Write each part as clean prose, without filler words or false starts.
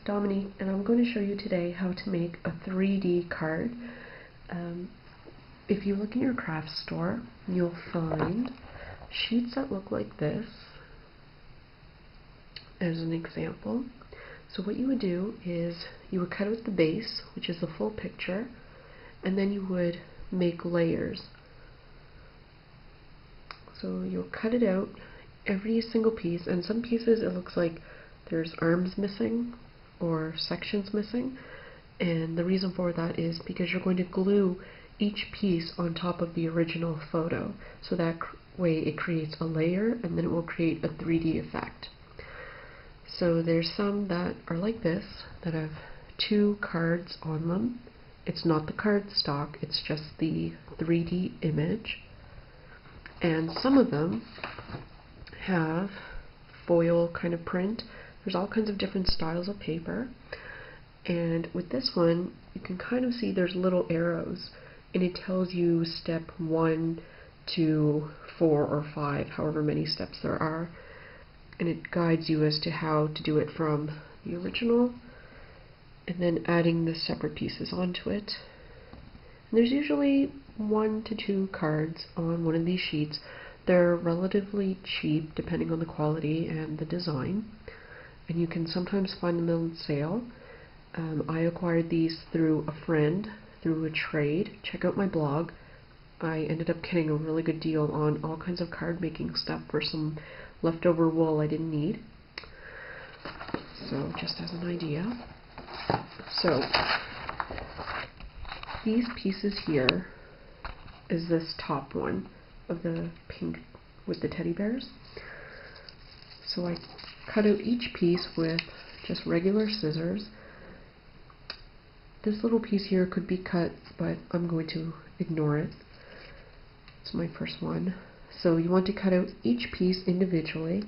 Dominique, and I'm going to show you today how to make a 3D card. If you look in your craft store, you'll find sheets that look like this as an example. So what you would do is you would cut out the base, which is the full picture, and then you would make layers. So you'll cut it out, every single piece, and some pieces it looks like there's arms missing or sections missing, and the reason for that is because you're going to glue each piece on top of the original photo, so that way it creates a layer and then it will create a 3D effect. So there's some that are like this, that have two cards on them. It's not the card stock, it's just the 3D image. And some of them have foil kind of print. There's all kinds of different styles of paper. And with this one, you can kind of see there's little arrows, and it tells you step 1 to 4 or 5, however many steps there are. And it guides you as to how to do it from the original, and then adding the separate pieces onto it. And there's usually 1 to 2 cards on one of these sheets. They're relatively cheap depending on the quality and the design, and you can sometimes find them on sale. I acquired these through a friend, through a trade. Check out my blog. I ended up getting a really good deal on all kinds of card making stuff for some leftover wool I didn't need. So just as an idea. So these pieces here is this top one of the pink with the teddy bears. So I cut out each piece with just regular scissors. This little piece here could be cut, but I'm going to ignore it. It's my first one. So you want to cut out each piece individually,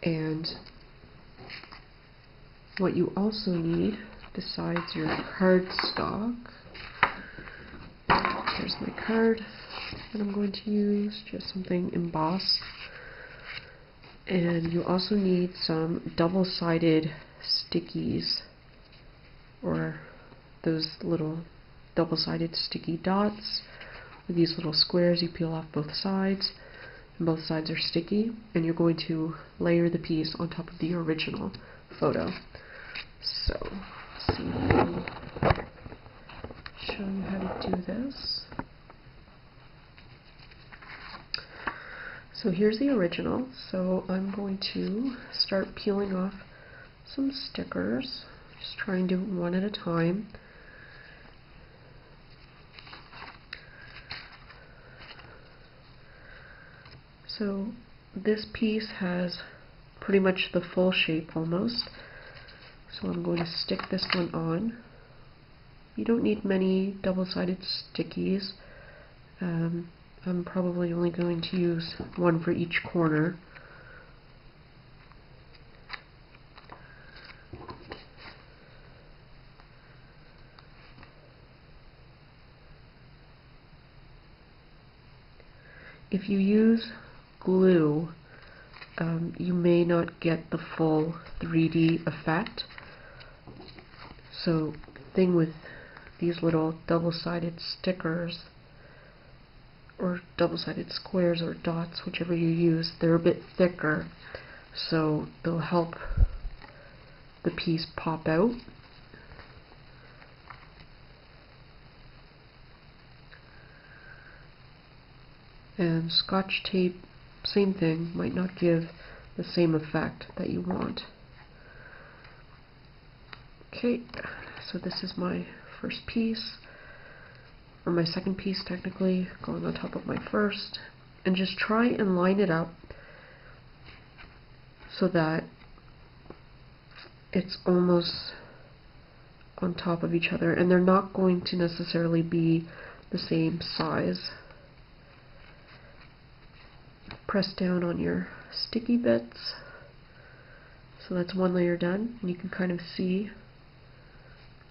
and what you also need, besides your card stock, here's my card that I'm going to use, just something embossed. And you also need some double-sided stickies, or those little double-sided sticky dots with these little squares. You peel off both sides, and both sides are sticky, and you're going to layer the piece on top of the original photo. So, let's see, let me show you how to do this. So here's the original. So I'm going to start peeling off some stickers, just trying to do one at a time. So this piece has pretty much the full shape almost. So I'm going to stick this one on. You don't need many double-sided stickies. I'm probably only going to use one for each corner. If you use glue, you may not get the full 3D effect. So the thing with these little double-sided stickers, or double-sided squares or dots, whichever you use, they're a bit thicker, so they'll help the piece pop out. And Scotch tape, same thing, might not give the same effect that you want. Okay, so this is my first piece, or my second piece technically, going on top of my first, and just try and line it up so that it's almost on top of each other, and they're not going to necessarily be the same size. Press down on your sticky bits. So that's one layer done, and you can kind of see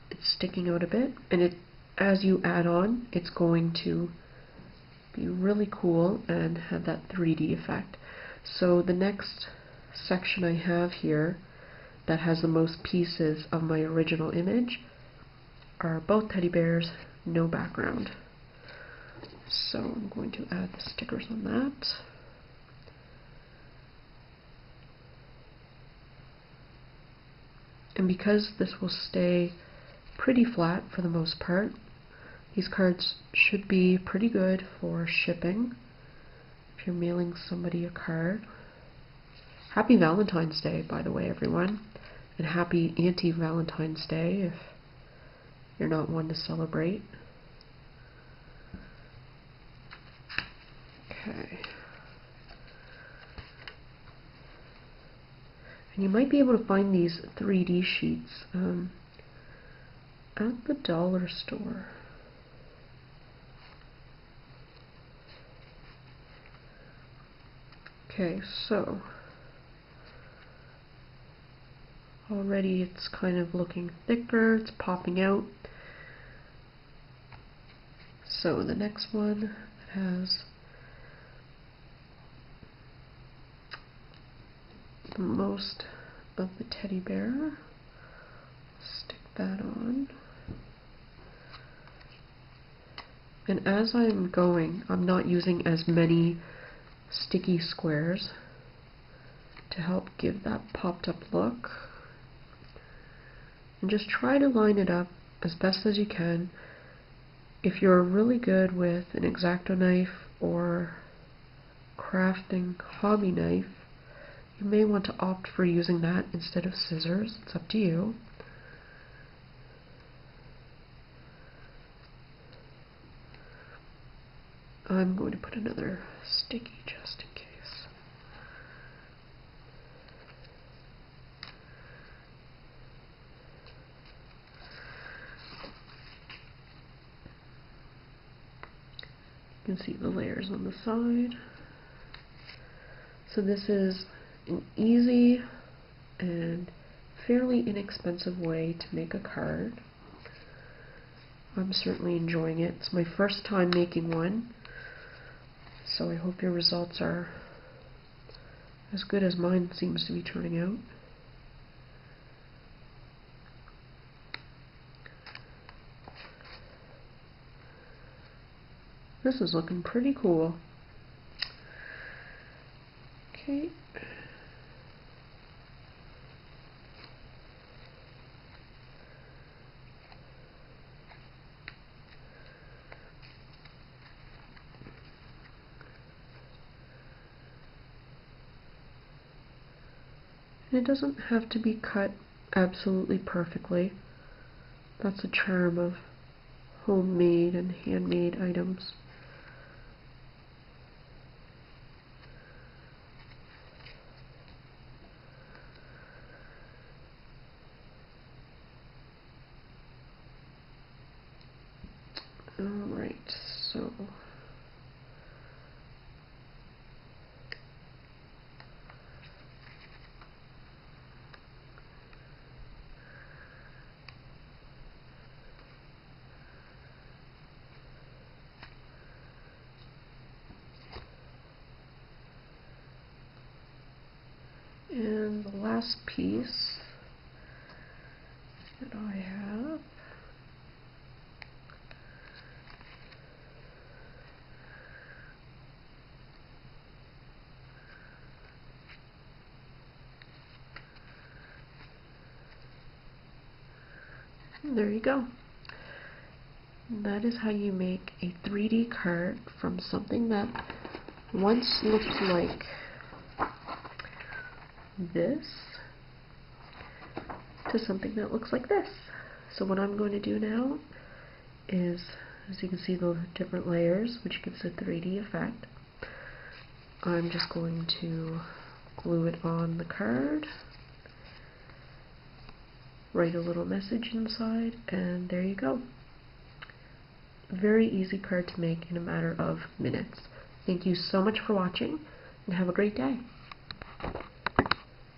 it's sticking out a bit, and as you add on, it's going to be really cool and have that 3D effect. So the next section I have here that has the most pieces of my original image are both teddy bears, no background. So I'm going to add the stickers on that. And because this will stay pretty flat for the most part, these cards should be pretty good for shipping if you're mailing somebody a card. Happy Valentine's Day, by the way, everyone. And happy anti-Valentine's Day if you're not one to celebrate. Okay. And you might be able to find these 3D sheets at the dollar store. Okay, so already it's kind of looking thicker, it's popping out. So the next one has the most of the teddy bear. Stick that on. And as I'm going, I'm not using as many sticky squares to help give that popped up look. And just try to line it up as best as you can. If you're really good with an X-Acto knife or crafting hobby knife, you may want to opt for using that instead of scissors. It's up to you. I'm going to put another sticky just in case. You can see the layers on the side. So this is an easy and fairly inexpensive way to make a card. I'm certainly enjoying it. It's my first time making one, so I hope your results are as good as mine seems to be turning out. This is looking pretty cool. Okay. And it doesn't have to be cut absolutely perfectly. That's the charm of homemade and handmade items. Alright, so and the last piece that I have there you go. And that is how you make a 3D card from something that once looked like this to something that looks like this. So what I'm going to do now is, as you can see, the different layers, which gives a 3D effect. I'm just going to glue it on the card, write a little message inside, and there you go. Very easy card to make in a matter of minutes. Thank you so much for watching, and have a great day.